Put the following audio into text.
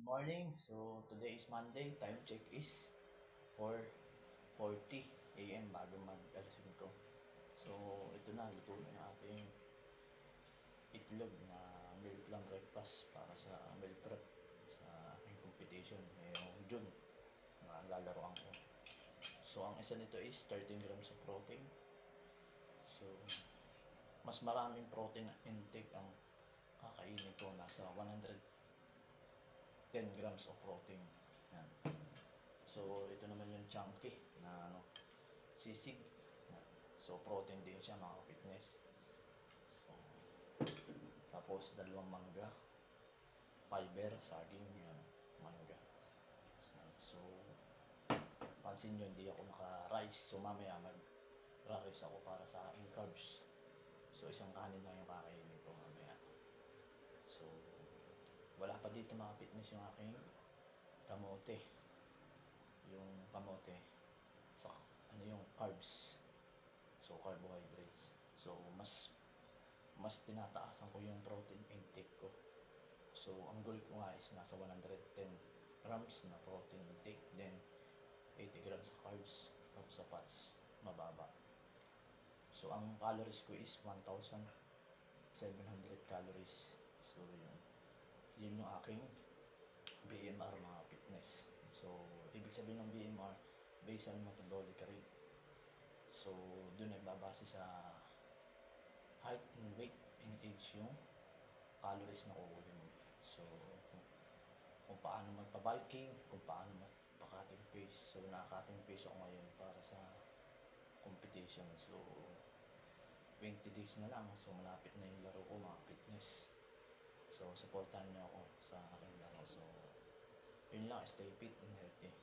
Morning. So, today is Monday. Time check is 4:40 AM bago mag-alas 5. So, ito na. Luto na yung ating itlog na meal plan breakfast para sa meal prep sa aking competition ngayong June na lalaroan ko. So, ang isa nito is 13 grams of protein. So, mas maraming protein intake ang kakainin ko. Nasa 10 grams of protein. Yan. So, ito naman yung chunky na sisig. Yan. So, protein din siya mga fitness. So, tapos, dalawang mangga. Fiber, saging, yan, mangga. So, pansin nyo, hindi ako naka-rice. So, mamaya mag-rice ako para sa aking carbs. So, isang kanin lang yung kakainin ko mamaya. So, wala pa dito mga fitness yung aking kamote. Yung kamote sa yung carbs. So, carbohydrates. So, mas tinataasan ko yung protein intake ko. So, ang goal ko nga is nasa 110 grams na protein intake, then 80 grams sa carbs, tapos sa fats, mababa. So, ang calories ko is 1,700 calories. So, yun yung aking BMR mga fitness. So, ibig sabihin ng BMR, basal metabolic rate. So, dun ay babase sa height and weight and age yung calories na kukunin mo. So, kung paano magpa-bulking, kung paano magpa-cutting pace. So, naka-cutting pace ako ngayon para sa competition. So, 20 days na lang. So, malapit na yung laro ko mga fitness. So, supportan niyo ako sa aking laro. So, yun lang, stay fit and healthy.